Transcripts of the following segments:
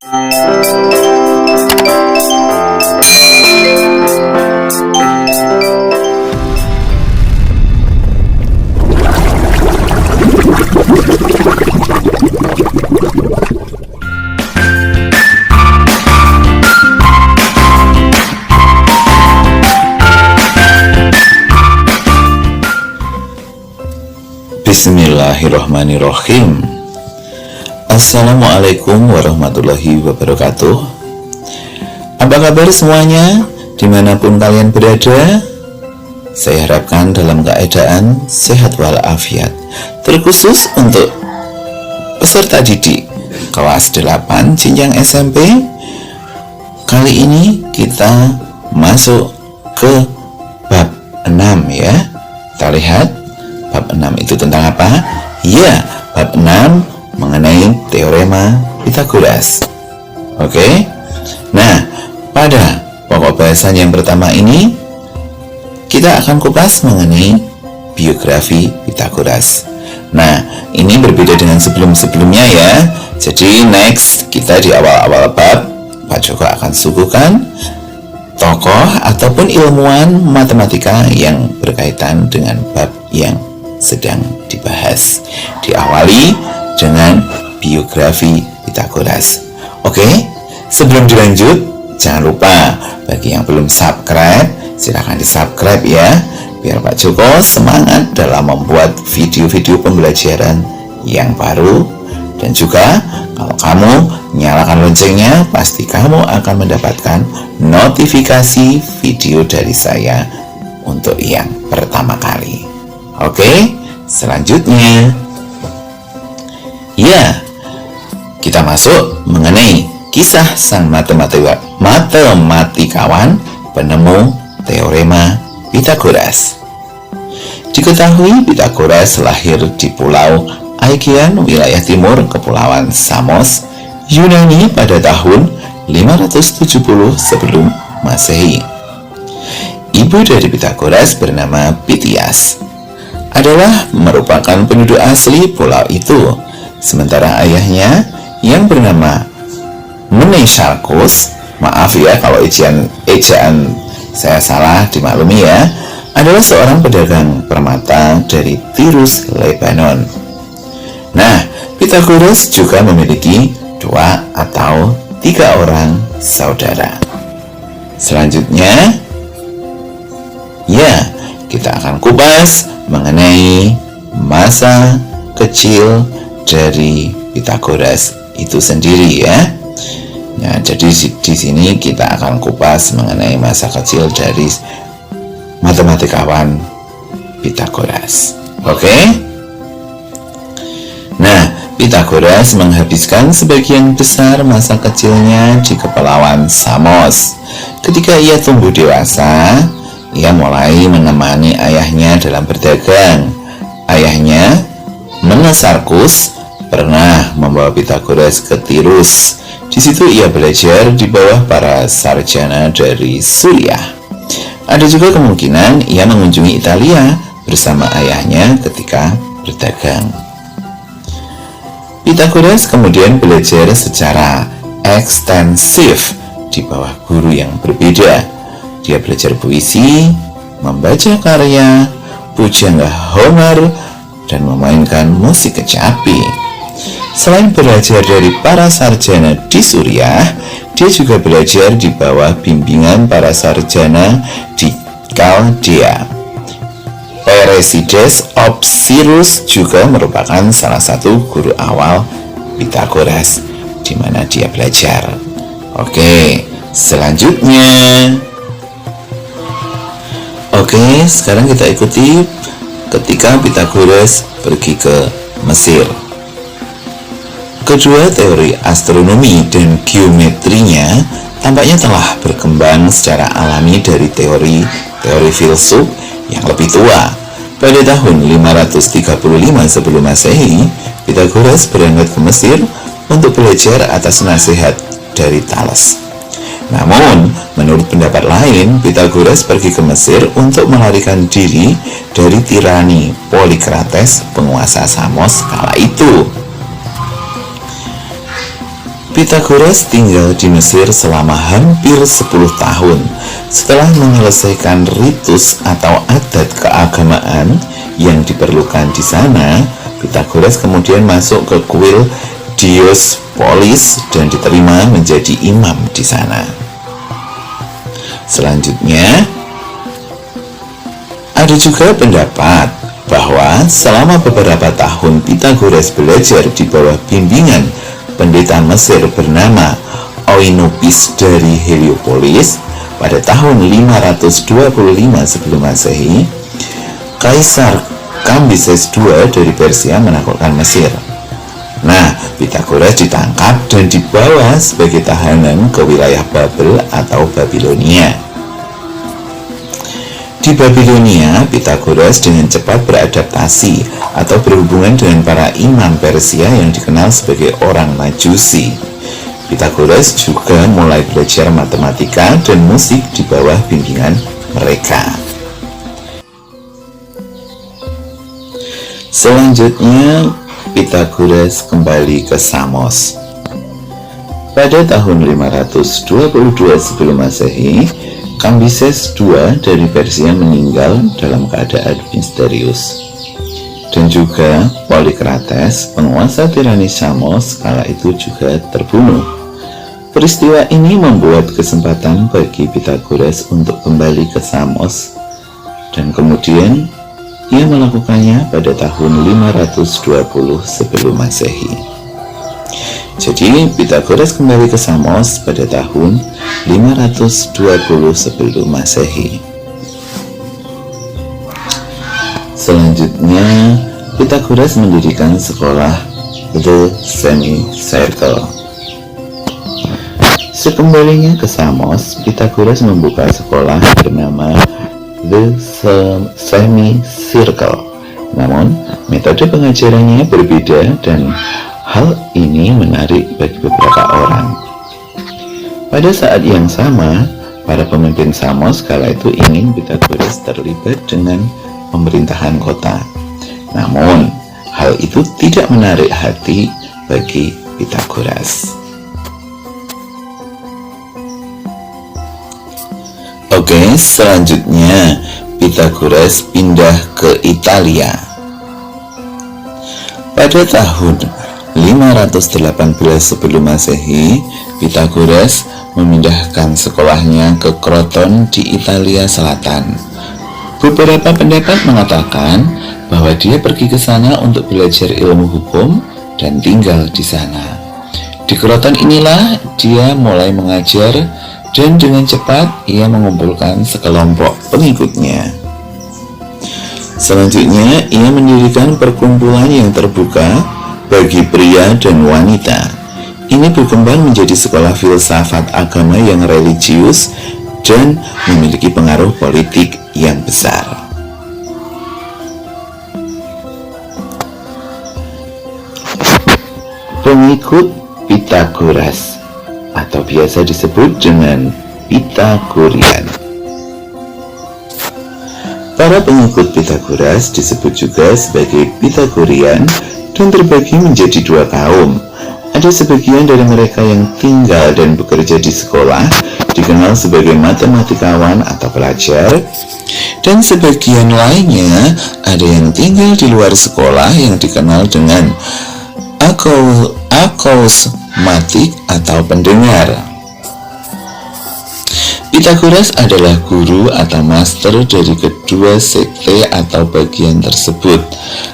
Bismillahirrahmanirrahim. Assalamualaikum warahmatullahi wabarakatuh. Apa kabar semuanya? Dimanapun kalian berada, saya harapkan dalam keadaan sehat walafiat. Terkhusus untuk peserta didik kelas 8 jenjang SMP, kali ini kita masuk ke bab 6 ya. Kita lihat bab 6 itu tentang apa? Ya, bab 6 mengenai teorema Pythagoras. Oke. Nah, pada pokok bahasan yang pertama ini kita akan kupas mengenai biografi Pythagoras. Nah, ini berbeda dengan sebelum-sebelumnya ya. Jadi next kita di awal-awal bab Pak Joko akan suguhkan tokoh ataupun ilmuwan matematika yang berkaitan dengan bab yang sedang dibahas. Diawali dengan biografi Pythagoras. Oke, sebelum dilanjut, jangan lupa bagi yang belum subscribe, silahkan di subscribe ya, biar Pak Joko semangat dalam membuat video-video pembelajaran yang baru. Dan juga kalau kamu nyalakan loncengnya, pasti kamu akan mendapatkan notifikasi video dari saya untuk yang pertama kali. Oke, selanjutnya ya, kita masuk mengenai kisah sang matematikawan penemu teorema Pythagoras. Diketahui Pythagoras lahir di Pulau Aegean, wilayah timur Kepulauan Samos, Yunani pada tahun 570 sebelum Masehi. Ibu dari Pythagoras bernama Pythias, adalah merupakan penduduk asli pulau itu, sementara ayahnya yang bernama Mnesarchus, maaf ya kalau ejaan saya salah, dimaklumi ya, adalah seorang pedagang permata dari Tirus, Lebanon. Nah, Pythagoras juga memiliki 2 atau 3 orang saudara. Selanjutnya ya, kita akan kupas mengenai masa kecil dari Pythagoras itu sendiri ya. Nah, jadi di sini kita akan kupas mengenai masa kecil dari matematikawan Pythagoras. Oke? Nah, Pythagoras menghabiskan sebagian besar masa kecilnya di Kepulauan Samos. Ketika ia tumbuh dewasa, ia mulai menemani ayahnya dalam berdagang. Ayahnya, Mnesarchus, pernah membawa Pythagoras ke Tirus. Di situ ia belajar di bawah para sarjana dari Suriah. Ada juga kemungkinan ia mengunjungi Italia bersama ayahnya ketika berdagang. Pythagoras kemudian belajar secara ekstensif di bawah guru yang berbeda. Dia belajar puisi, membaca karya, pujangga Homer, dan memainkan musik kecapi. Selain belajar dari para sarjana di Suriah, dia juga belajar di bawah bimbingan para sarjana di Chaldea. Pherecydes of Cyrus juga merupakan salah satu guru awal Pythagoras di mana dia belajar. Oke, selanjutnya. Oke, sekarang kita ikuti ketika Pythagoras pergi ke Mesir. Kedua teori astronomi dan geometrinya tampaknya telah berkembang secara alami dari teori filsuf yang lebih tua. Pada tahun 535 sebelum Masehi, Pythagoras berangkat ke Mesir untuk belajar atas nasihat dari Thales. Namun, menurut pendapat lain, Pythagoras pergi ke Mesir untuk melarikan diri dari tirani Polikrates, penguasa Samos kala itu. Pythagoras tinggal di Mesir selama hampir 10 tahun. Setelah menyelesaikan ritus atau adat keagamaan yang diperlukan di sana, Pythagoras kemudian masuk ke kuil Diospolis dan diterima menjadi imam di sana. Selanjutnya, ada juga pendapat bahwa selama beberapa tahun Pythagoras belajar di bawah bimbingan pendeta Mesir bernama Oinopis dari Heliopolis. Pada tahun 525 sebelum Masehi, Kaisar Kambises II dari Persia menaklukkan Mesir. Nah, Pythagoras ditangkap dan dibawa sebagai tahanan ke wilayah Babel atau Babilonia. Di Babilonia, Pythagoras dengan cepat beradaptasi atau berhubungan dengan para imam Persia yang dikenal sebagai orang Majusi. Pythagoras juga mulai belajar matematika dan musik di bawah bimbingan mereka. Selanjutnya, Pythagoras kembali ke Samos. Pada tahun 522 sebelum Masehi, Kambises II dari Persia meninggal dalam keadaan misterius. Dan juga Polikrates, penguasa tirani Samos kala itu juga terbunuh. Peristiwa ini membuat kesempatan bagi Pythagoras untuk kembali ke Samos, dan kemudian ia melakukannya pada tahun 520 sebelum Masehi. Jadi Pythagoras kembali ke Samos pada tahun 520 sebelum Masehi. Selanjutnya, Pythagoras mendirikan sekolah The Semicircle. Sekembalinya ke Samos, Pythagoras membuka sekolah bernama The Semicircle. Namun, metode pengajarannya berbeda dan hal ini menarik bagi beberapa orang. Pada saat yang sama, para pemimpin Samos kala itu ingin Pythagoras terlibat dengan pemerintahan kota. Namun, hal itu tidak menarik hati bagi Pythagoras. Oke, selanjutnya Pythagoras pindah ke Italia. Pada tahun 518 sebelum Masehi, Pythagoras memindahkan sekolahnya ke Kroton di Italia Selatan. Beberapa pendapat mengatakan bahwa dia pergi ke sana untuk belajar ilmu hukum dan tinggal di sana. Di Kroton inilah dia mulai mengajar, dan dengan cepat ia mengumpulkan sekelompok pengikutnya. Selanjutnya, ia mendirikan perkumpulan yang terbuka bagi pria dan wanita. Ini berkembang menjadi sekolah filsafat agama yang religius dan memiliki pengaruh politik yang besar. Pengikut Pythagoras atau biasa disebut dengan Pythagorean. Para pengikut Pythagoras disebut juga sebagai Pythagorean dan terbagi menjadi dua kaum. Ada sebagian dari mereka yang tinggal dan bekerja di sekolah, dikenal sebagai matematikawan atau pelajar, dan sebagian lainnya ada yang tinggal di luar sekolah yang dikenal dengan acousmatik atau pendengar. Pythagoras adalah guru atau master dari kedua sekte atau bagian tersebut.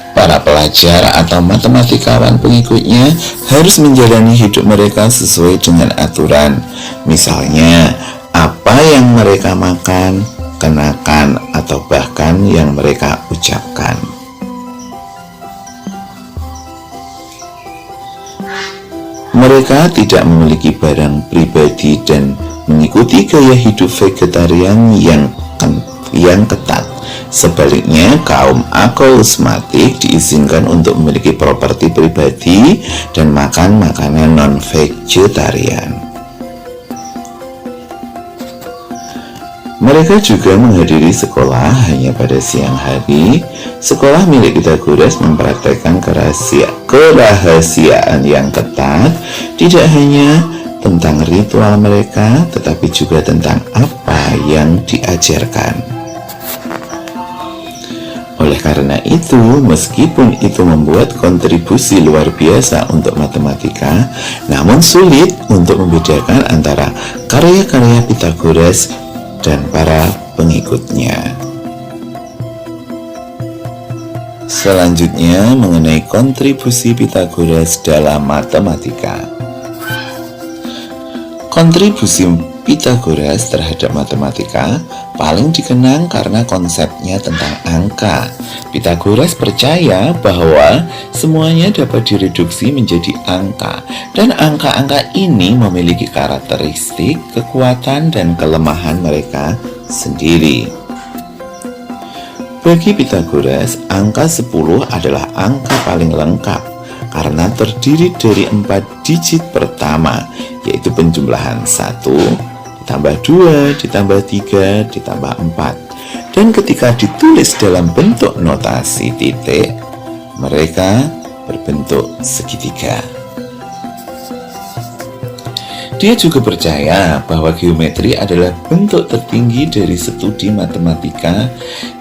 Para pelajar atau matematikawan pengikutnya harus menjalani hidup mereka sesuai dengan aturan. Misalnya, apa yang mereka makan, kenakan, atau bahkan yang mereka ucapkan. Mereka tidak memiliki barang pribadi dan mengikuti gaya hidup vegetarian yang ketat. Sebaliknya, kaum acousmatik diizinkan untuk memiliki properti pribadi dan makan makanan non-vegetarian. Mereka juga menghadiri sekolah hanya pada siang hari. Sekolah milik Pythagoras mempraktekkan kerahasiaan yang ketat, tidak hanya tentang ritual mereka, tetapi juga tentang apa yang diajarkan. Oleh karena itu, meskipun itu membuat kontribusi luar biasa untuk matematika, namun sulit untuk membedakan antara karya-karya Pythagoras dan para pengikutnya. Selanjutnya, mengenai kontribusi Pythagoras dalam matematika. Kontribusi Pythagoras terhadap matematika paling dikenang karena konsepnya tentang angka. Pythagoras percaya bahwa semuanya dapat direduksi menjadi angka, dan angka-angka ini memiliki karakteristik, kekuatan, dan kelemahan mereka sendiri. Bagi Pythagoras, angka 10 adalah angka paling lengkap karena terdiri dari 4 digit pertama, yaitu penjumlahan 1 ditambah 2 ditambah 3 ditambah 4. Dan ketika ditulis dalam bentuk notasi titik, mereka berbentuk segitiga. Dia juga percaya bahwa geometri adalah bentuk tertinggi dari studi matematika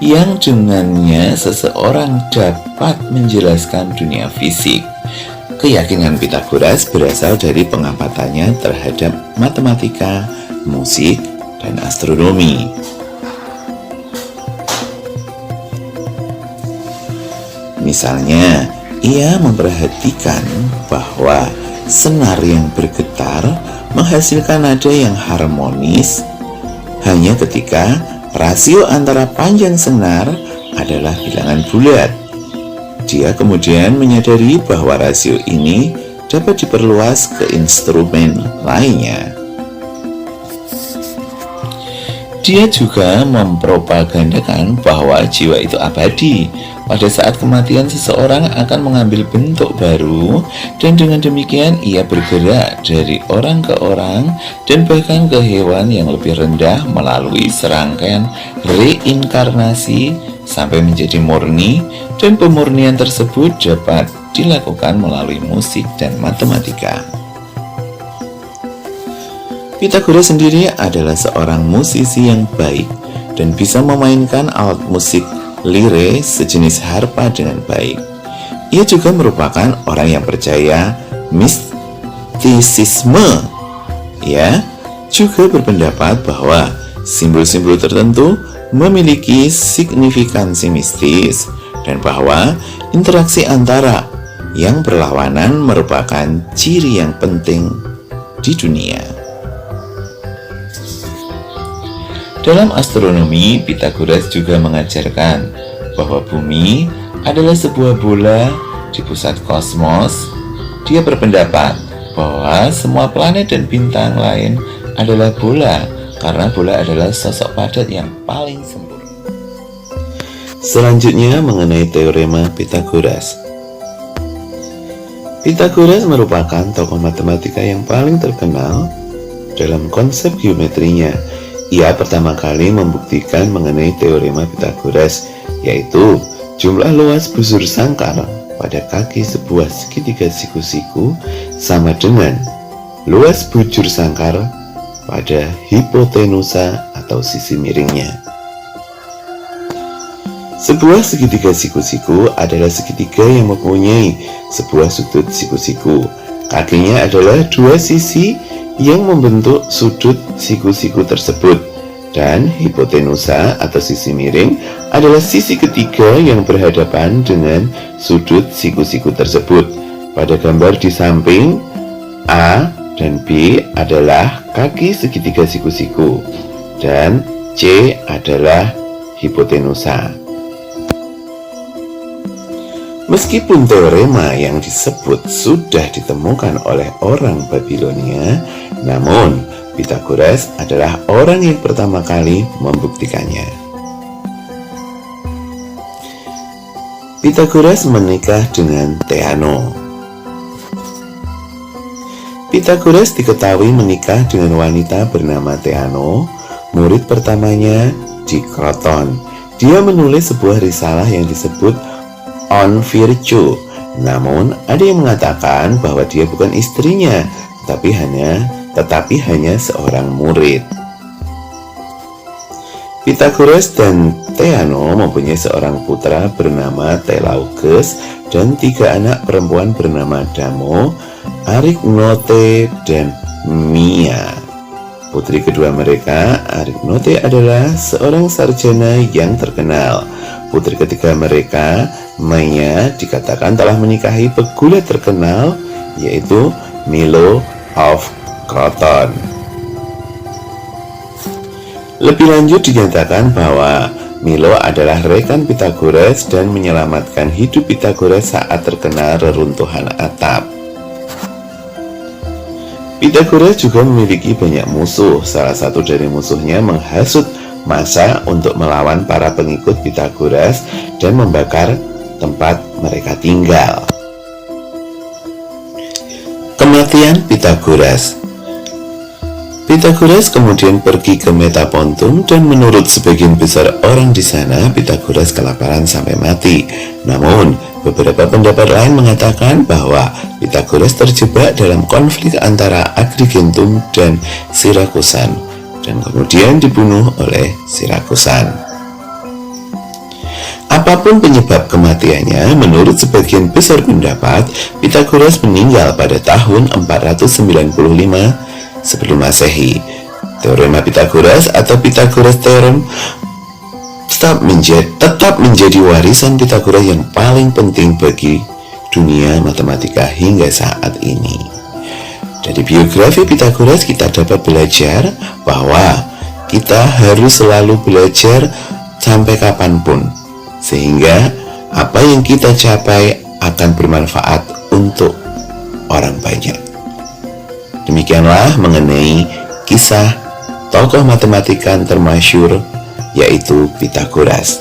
yang dengannya seseorang dapat menjelaskan dunia fisik. Keyakinan Pythagoras berasal dari pengapatannya terhadap matematika, musik, dan astronomi. Misalnya, ia memperhatikan bahwa senar yang bergetar menghasilkan nada yang harmonis hanya ketika rasio antara panjang senar adalah bilangan bulat. Dia kemudian menyadari bahwa rasio ini dapat diperluas ke instrumen lainnya. Dia juga mempropagandakan bahwa jiwa itu abadi. Pada saat kematian, seseorang akan mengambil bentuk baru, dan dengan demikian ia bergerak dari orang ke orang dan bahkan ke hewan yang lebih rendah melalui serangkaian reinkarnasi sampai menjadi murni, dan pemurnian tersebut dapat dilakukan melalui musik dan matematika. Pythagoras sendiri adalah seorang musisi yang baik dan bisa memainkan alat musik lire sejenis harpa dengan baik. Ia juga merupakan orang yang percaya mistisisme. Ia juga berpendapat bahwa simbol-simbol tertentu memiliki signifikansi mistis dan bahwa interaksi antara yang berlawanan merupakan ciri yang penting di dunia. Dalam astronomi, Pythagoras juga mengajarkan bahwa bumi adalah sebuah bola di pusat kosmos. Dia berpendapat bahwa semua planet dan bintang lain adalah bola, karena bola adalah sosok padat yang paling sempurna. Selanjutnya, mengenai teorema Pythagoras. Pythagoras merupakan tokoh matematika yang paling terkenal dalam konsep geometrinya. Ia pertama kali membuktikan mengenai teorema Pythagoras, yaitu jumlah luas busur sangkar pada kaki sebuah segitiga siku-siku sama dengan luas bujur sangkar pada hipotenusa atau sisi miringnya. Sebuah segitiga siku-siku adalah segitiga yang mempunyai sebuah sudut siku-siku. Kakinya adalah dua sisi yang membentuk sudut siku-siku tersebut, dan hipotenusa atau sisi miring adalah sisi ketiga yang berhadapan dengan sudut siku-siku tersebut. Pada gambar di samping, A dan B adalah kaki segitiga siku-siku dan C adalah hipotenusa. Meskipun teorema yang disebut sudah ditemukan oleh orang Babilonia, namun Pythagoras adalah orang yang pertama kali membuktikannya. Pythagoras menikah dengan Theano. Pythagoras diketahui menikah dengan wanita bernama Theano murid pertamanya di Kroton. Dia menulis sebuah risalah yang disebut On Virtue. Namun, ada yang mengatakan bahwa dia bukan istrinya, tetapi hanya seorang murid. Pythagoras dan Theano mempunyai seorang putra bernama Telauges dan 3 anak perempuan bernama Damo, Arignote, dan Mia. Putri kedua mereka, Arignote, adalah seorang sarjana yang terkenal. Putri ketiga mereka, Maya, dikatakan telah menikahi pegulat terkenal, yaitu Milo of Croton. Lebih lanjut dinyatakan bahwa Milo adalah rekan Pythagoras dan menyelamatkan hidup Pythagoras saat terkena reruntuhan atap. Pythagoras juga memiliki banyak musuh. Salah satu dari musuhnya menghasut massa untuk melawan para pengikut Pythagoras dan membakar tempat mereka tinggal. Kematian Pythagoras. Pythagoras kemudian pergi ke Metapontum dan menurut sebagian besar orang di sana, Pythagoras kelaparan sampai mati. Namun, beberapa pendapat lain mengatakan bahwa Pythagoras terjebak dalam konflik antara Agrigentum dan Syrakusan dan kemudian dibunuh oleh Syrakusan. Apapun penyebab kematiannya, menurut sebagian besar pendapat, Pythagoras meninggal pada tahun 495 sebelum Masehi. Teorema Pythagoras atau Pythagoras Theorem tetap menjadi warisan Pythagoras yang paling penting bagi dunia matematika hingga saat ini. Dari biografi Pythagoras kita dapat belajar bahwa kita harus selalu belajar sampai kapanpun, sehingga apa yang kita capai akan bermanfaat untuk orang banyak. Demikianlah mengenai kisah tokoh matematika termasyhur yaitu Pythagoras.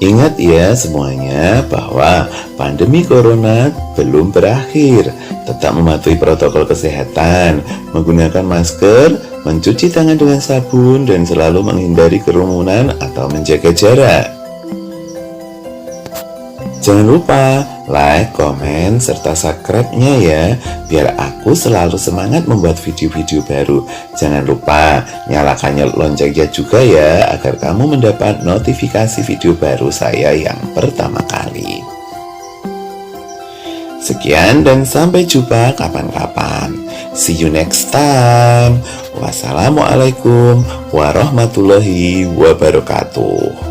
Ingat ya semuanya bahwa pandemi corona belum berakhir. Tetap mematuhi protokol kesehatan, menggunakan masker, mencuci tangan dengan sabun, dan selalu menghindari kerumunan atau menjaga jarak. Jangan lupa like, komen, serta subscribe-nya ya, biar aku selalu semangat membuat video-video baru. Jangan lupa nyalakan loncengnya juga ya, agar kamu mendapat notifikasi video baru saya yang pertama kali. Sekian dan sampai jumpa kapan-kapan. See you next time. Wassalamualaikum warahmatullahi wabarakatuh.